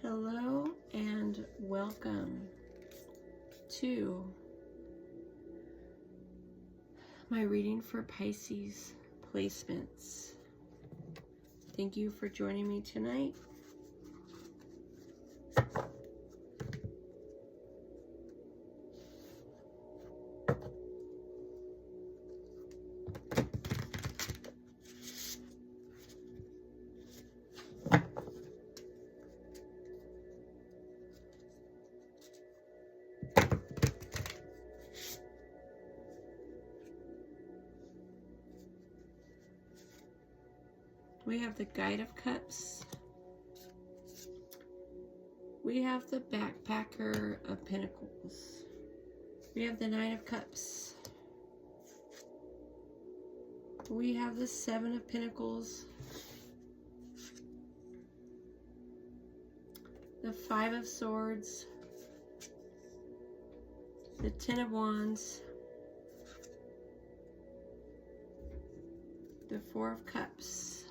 Hello and welcome to my reading for Pisces placements. Thank you for joining me tonight. We have the Guide of Cups. We have the Backpacker of Pentacles. We have the Nine of Cups. We have the Seven of Pentacles. The Five of Swords. The Ten of Wands. The Four of Cups.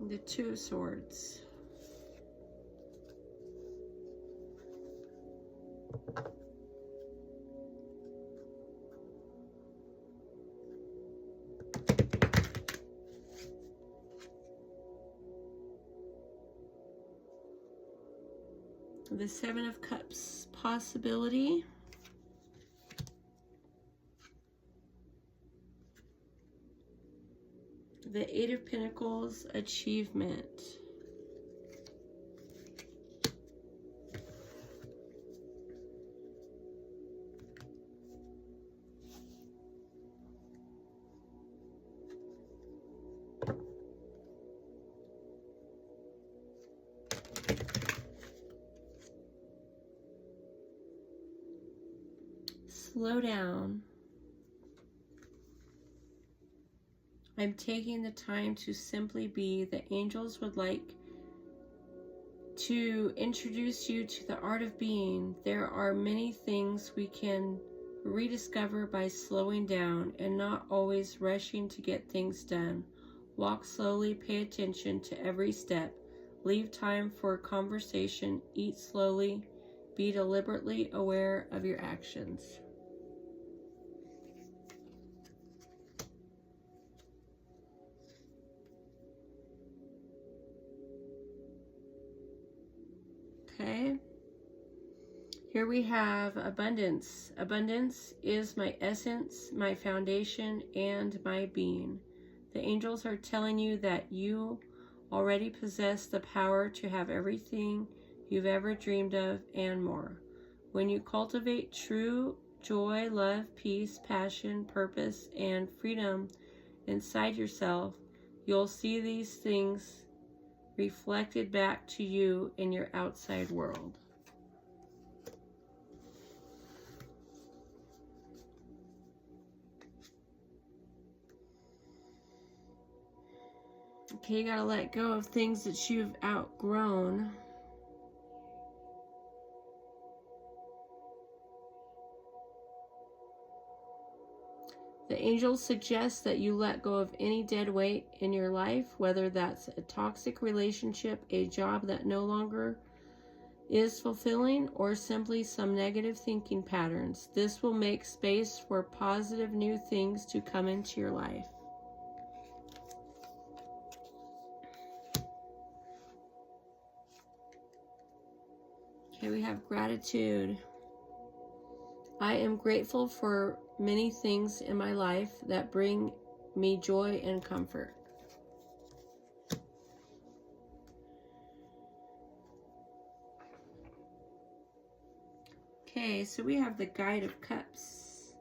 The Two of Swords. The Seven of Cups, possibility. The Eight of Pentacles, achievement. Slow down. I'm taking the time to simply be. The angels would like to introduce you to the art of being. There are many things we can rediscover by slowing down and not always rushing to get things done. Walk slowly, pay attention to every step. Leave time for conversation, eat slowly, be deliberately aware of your actions. Okay, here we have abundance. Abundance is my essence, my foundation, and my being. The angels are telling you that you already possess the power to have everything you've ever dreamed of and more. When you cultivate true joy, love, peace, passion, purpose, and freedom inside yourself, you'll see these things reflected back to you in your outside world. Okay, you gotta let go of things that you've outgrown. The angels suggest that you let go of any dead weight in your life, whether that's a toxic relationship, a job that no longer is fulfilling, or simply some negative thinking patterns. This will make space for positive new things to come into your life. Okay, we have gratitude. I am grateful for many things in my life that bring me joy and comfort. Okay, so we have the Guide of Cups.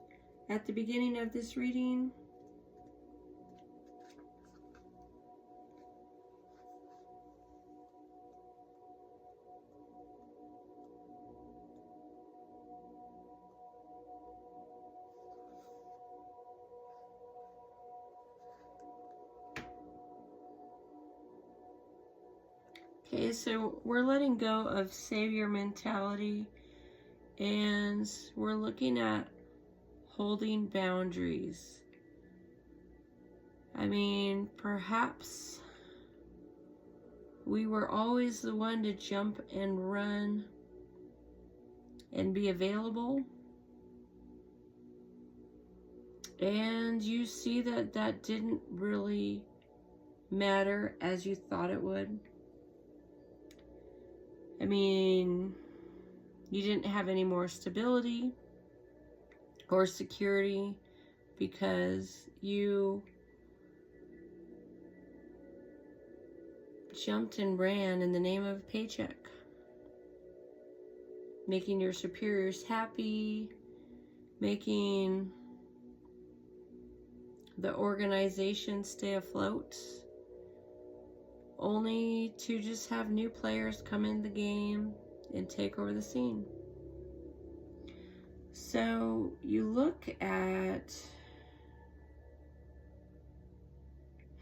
At the beginning of this reading, okay, so we're letting go of savior mentality, and we're looking at holding boundaries. I mean, perhaps we were always the one to jump and run and be available. And you see that that didn't really matter as you thought it would. I mean, you didn't have any more stability or security because you jumped and ran in the name of a paycheck, making your superiors happy, making the organization stay afloat, only to just have new players come in the game and take over the scene. So you look at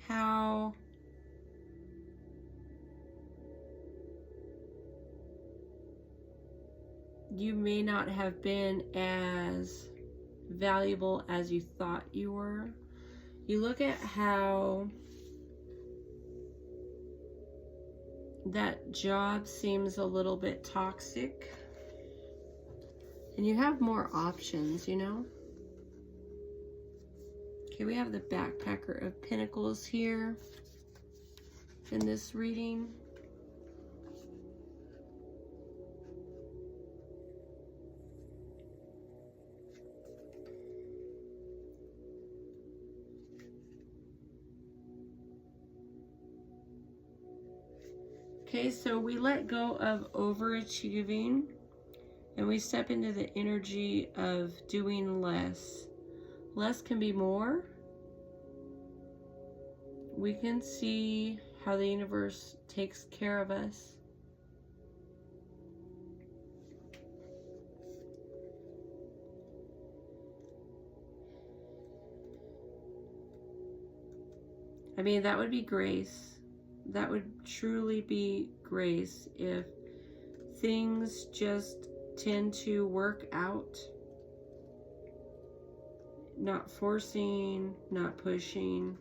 how you may not have been as valuable as you thought you were. You look at how that job seems a little bit toxic, and you have more options, you know. Okay, we have the Backpacker of Pentacles here in this reading. Okay, so we let go of overachieving and we step into the energy of doing less. Less can be more. We can see how the universe takes care of us. I mean, that would be grace. That would truly be grace if things just tend to work out. Not forcing, not pushing.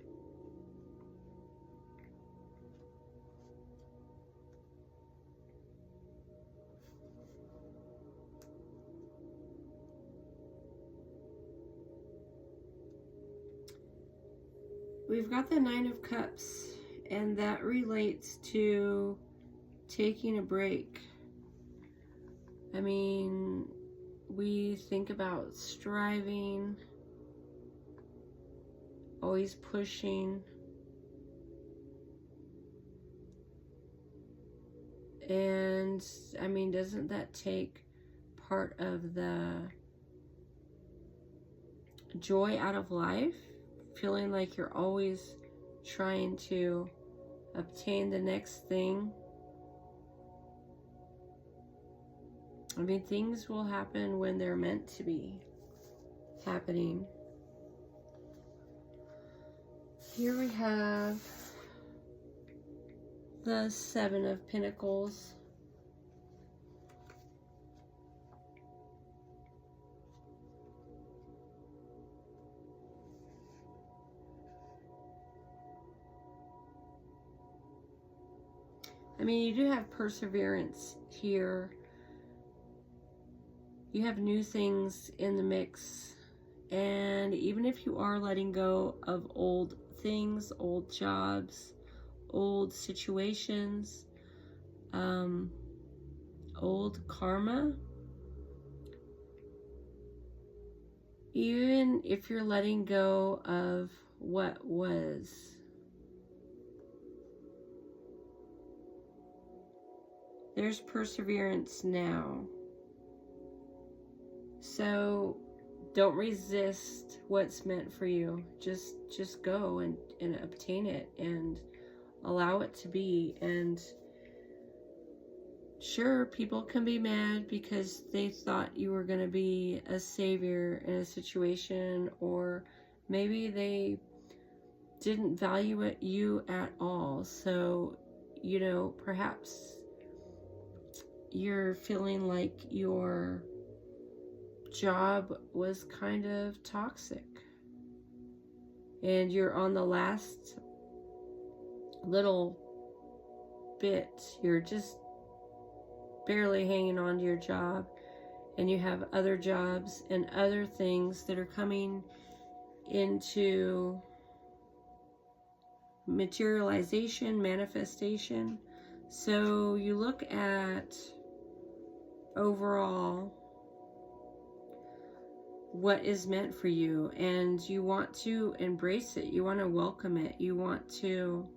We've got the Nine of Cups, and that relates to taking a break. I mean, we think about striving, always pushing, and I mean, doesn't that take part of the joy out of life? Feeling like you're always trying to obtain the next thing. I mean, things will happen when they're meant to be happening. Here we have the Seven of Pentacles. I mean, you do have perseverance here. You have new things in the mix. And even if you are letting go of old things, old jobs, old situations, old karma, even if you're letting go of what was, there's perseverance now. So don't resist what's meant for you. Just go and obtain it and allow it to be. And sure, people can be mad because they thought you were going to be a savior in a situation, or maybe they didn't value it you at all. So, you know, perhaps you're feeling like you're job was kind of toxic and you're on the last little bit, you're just barely hanging on to your job, and you have other jobs and other things that are coming into materialization, manifestation. So you look at overall what is meant for you, and you want to embrace it, you want to welcome it, you want to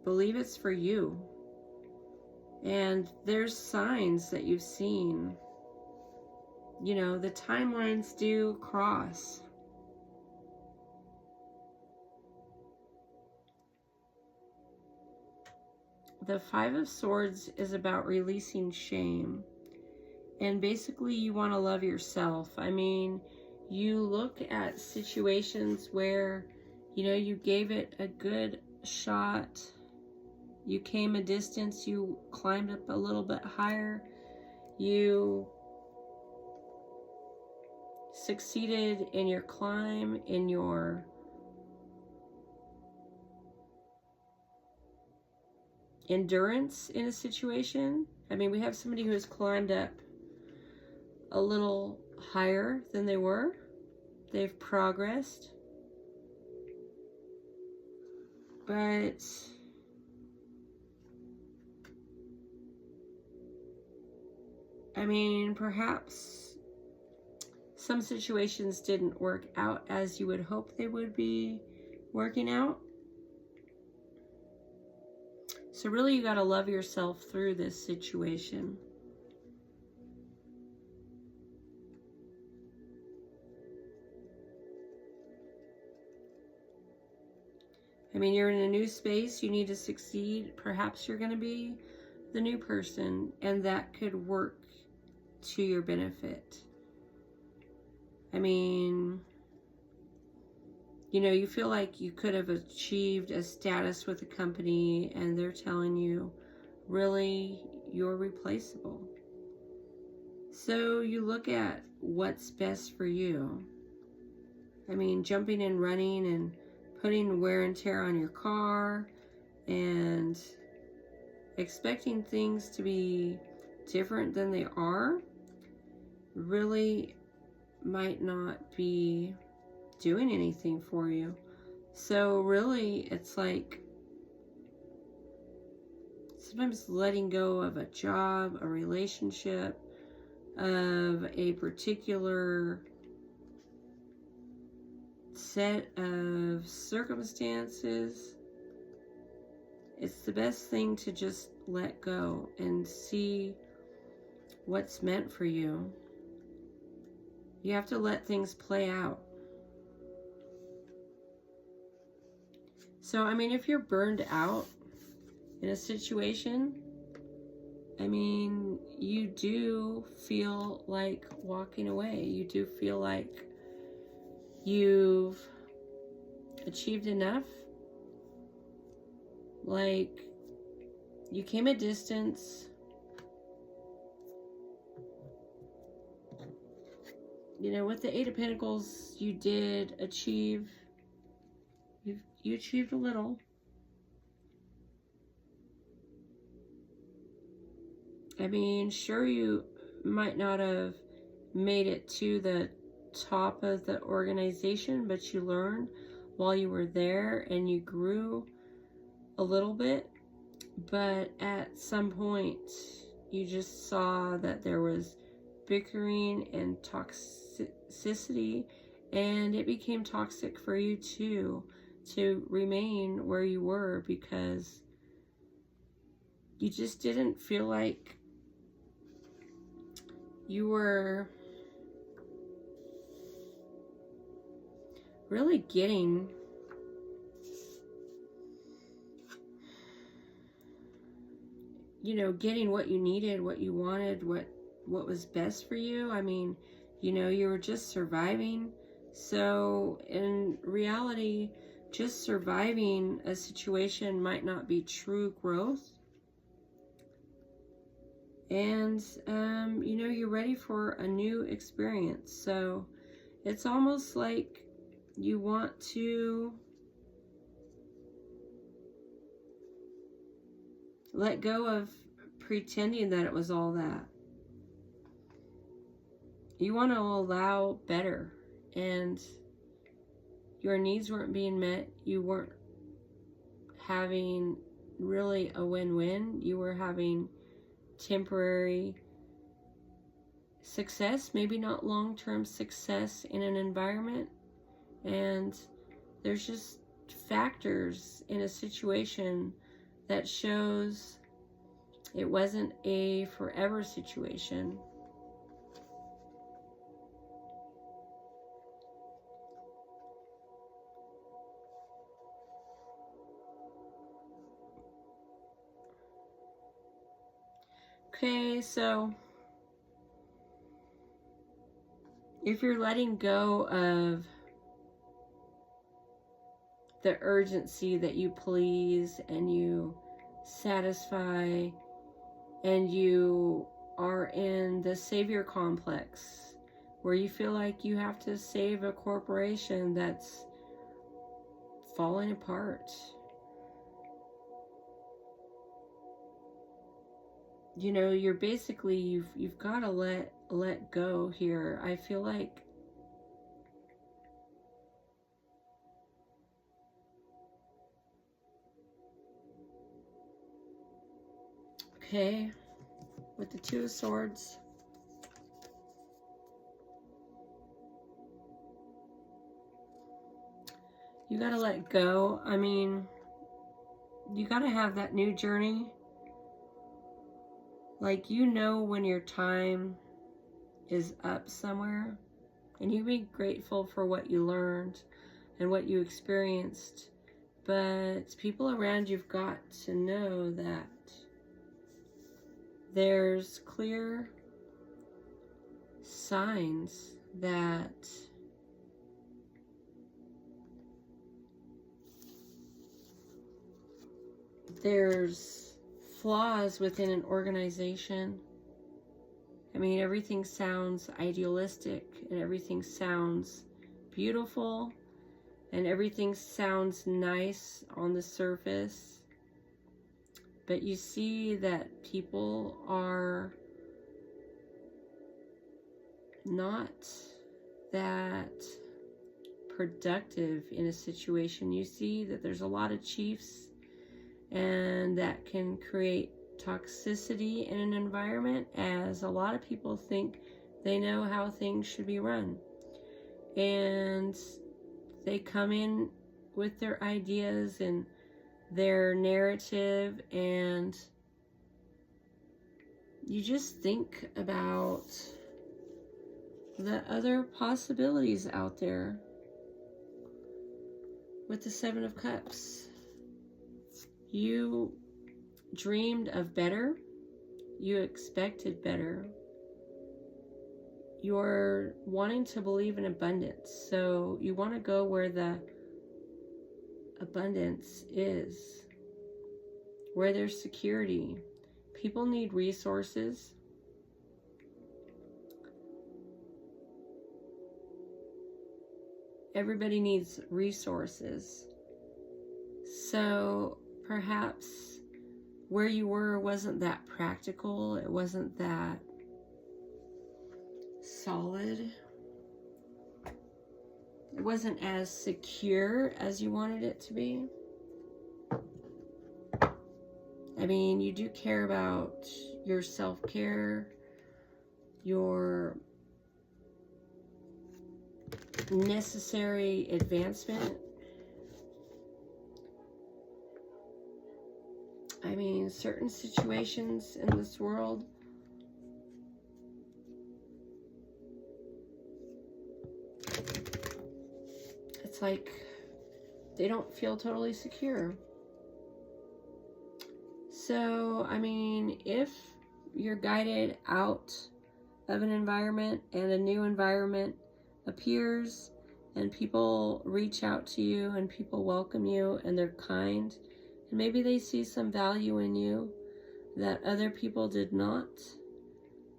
believe it's for you. And there's signs that you've seen. You know, the timelines do cross. The Five of Swords is about releasing shame. And basically you want to love yourself. I mean, you look at situations where, you know, you gave it a good shot. You came a distance, you climbed up a little bit higher, you succeeded in your climb, in your endurance in a situation. I mean, we have somebody who has climbed up a little higher than they were. They've progressed. But I mean, perhaps some situations didn't work out as you would hope they would be working out. So really you got to love yourself through this situation. I mean, you're in a new space, you need to succeed. Perhaps you're going to be the new person, and that could work to your benefit. I mean, you know, you feel like you could have achieved a status with a company and they're telling you, really, you're replaceable. So you look at what's best for you. I mean, jumping and running and putting wear and tear on your car and expecting things to be different than they are really might not be doing anything for you. So really it's like sometimes letting go of a job, a relationship, of a particular set of circumstances. It's the best thing to just let go and see what's meant for you. You have to let things play out. So, I mean, if you're burned out in a situation, I mean, you do feel like walking away. You do feel like you've achieved enough. Like, you came a distance. You know, with the Eight of Pentacles, you did achieve, you achieved a little. I mean, sure, you might not have made it to the top of the organization, but you learned while you were there and you grew a little bit. But at some point, you just saw that there was bickering and toxicity, and it became toxic for you too, to remain where you were, because you just didn't feel like you were really getting what you needed, what you wanted, what was best for you. I mean, you know, you were just surviving. So in reality, just surviving a situation might not be true growth. And, you know, you're ready for a new experience. So it's almost like you want to let go of pretending that it was all that. You want to allow better, and your needs weren't being met. You weren't having really a win-win. You were having temporary success, maybe not long-term success in an environment. And there's just factors in a situation that shows it wasn't a forever situation. Okay, so if you're letting go of the urgency that you please and you satisfy, and you are in the savior complex where you feel like you have to save a corporation that's falling apart, you know, you're basically, you've got to let go here. I feel like okay, with the Two of Swords, you got to let go. I mean, you got to have that new journey. Like, you know when your time is up somewhere, and you be grateful for what you learned and what you experienced. But people around you've got to know that there's clear signs that there's flaws within an organization. I mean, everything sounds idealistic, and everything sounds beautiful, and everything sounds nice on the surface. But you see that people are not that productive in a situation. You see that there's a lot of chiefs, and that can create toxicity in an environment, as a lot of people think they know how things should be run, and they come in with their ideas and their narrative, and you just think about the other possibilities out there. With the Seven of Cups, you dreamed of better, you expected better, you're wanting to believe in abundance, so you want to go where the abundance is, where there's security. People need resources. Everybody needs resources. So perhaps where you were wasn't that practical, it wasn't that solid, it wasn't as secure as you wanted it to be. I mean, you do care about your self-care, your necessary advancement. I mean, certain situations in this world, it's like they don't feel totally secure. So, I mean, if you're guided out of an environment and a new environment appears and people reach out to you and people welcome you and they're kind, and maybe they see some value in you that other people did not,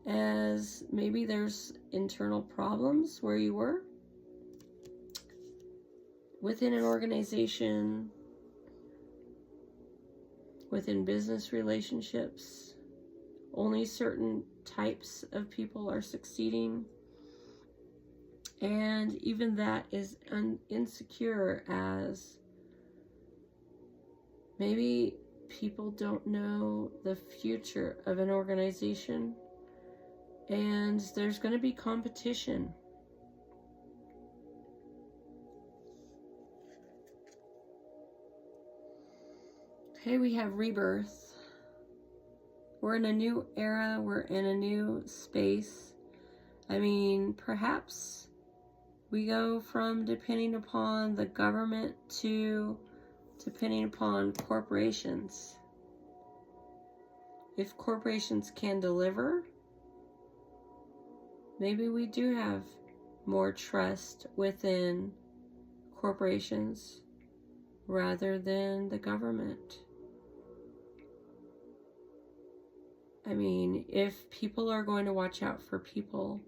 as maybe there's internal problems where you were within an organization, within business relationships. Only certain types of people are succeeding, and even that is insecure, as maybe people don't know the future of an organization, and there's going to be competition. Okay, we have rebirth. We're in a new era. We're in a new space. I mean, perhaps we go from depending upon the government to depending upon corporations. If corporations can deliver, maybe we do have more trust within corporations rather than the government. I mean, if people are going to watch out for people,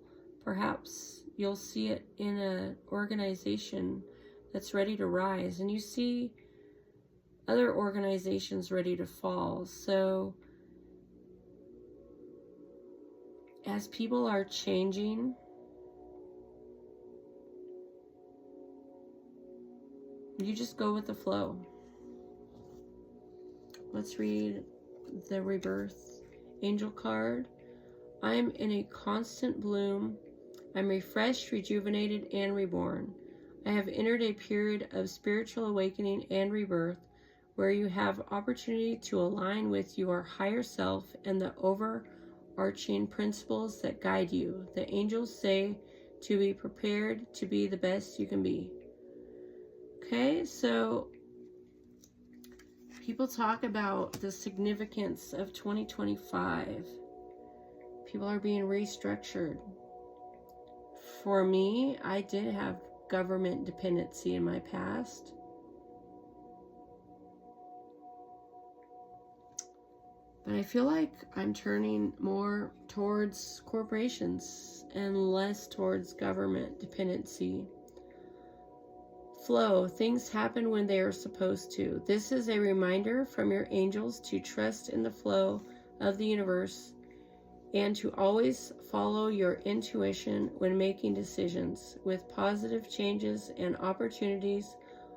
perhaps you'll see it in an organization that's ready to rise, and you see other organizations ready to fall. So as people are changing, you just go with the flow. Let's read the rebirth angel card. I'm in a constant bloom. I'm refreshed, rejuvenated, and reborn. I have entered a period of spiritual awakening and rebirth where you have opportunity to align with your higher self and the overarching principles that guide you. The angels say to be prepared to be the best you can be. Okay, so people talk about the significance of 2025. People are being restructured. For me, I did have government dependency in my past. But I feel like I'm turning more towards corporations and less towards government dependency. Flow. Things happen when they are supposed to. This is a reminder from your angels to trust in the flow of the universe and to always follow your intuition when making decisions. With positive changes and opportunities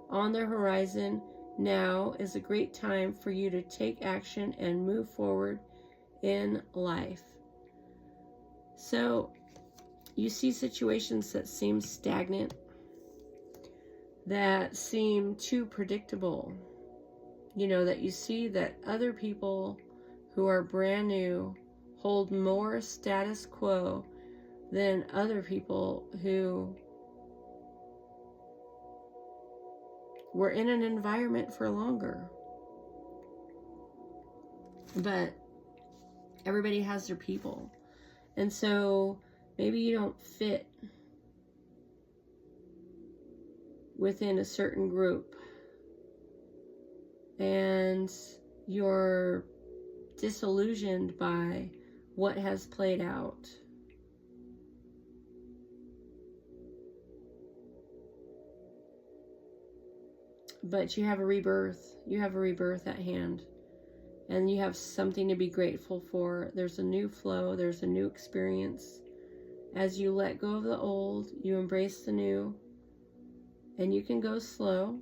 on the horizon, now is a great time for you to take action and move forward in life. So you see situations that seem stagnant, that seem too predictable. You know, that you see that other people who are brand new hold more status quo than other people who were in an environment for longer. But everybody has their people. And so maybe you don't fit within a certain group and you're disillusioned by what has played out. But you have a rebirth. You have a rebirth at hand. And you have something to be grateful for. There's a new flow. There's a new experience. As you let go of the old, you embrace the new. And you can go slow.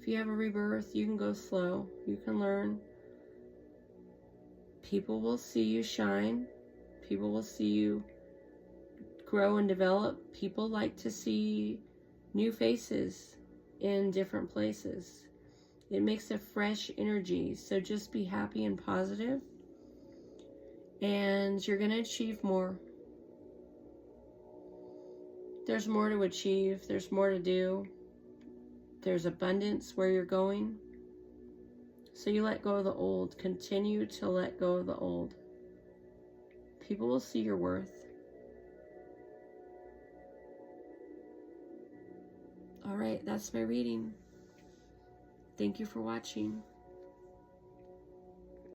If you have a rebirth, you can go slow. You can learn. People will see you shine. People will see you grow and develop. People like to see new faces in different places. It makes a fresh energy. So just be happy and positive, and you're going to achieve more. There's more to achieve. There's more to do. There's abundance where you're going. So you let go of the old. Continue to let go of the old. People will see your worth. All right, that's my reading. Thank you for watching.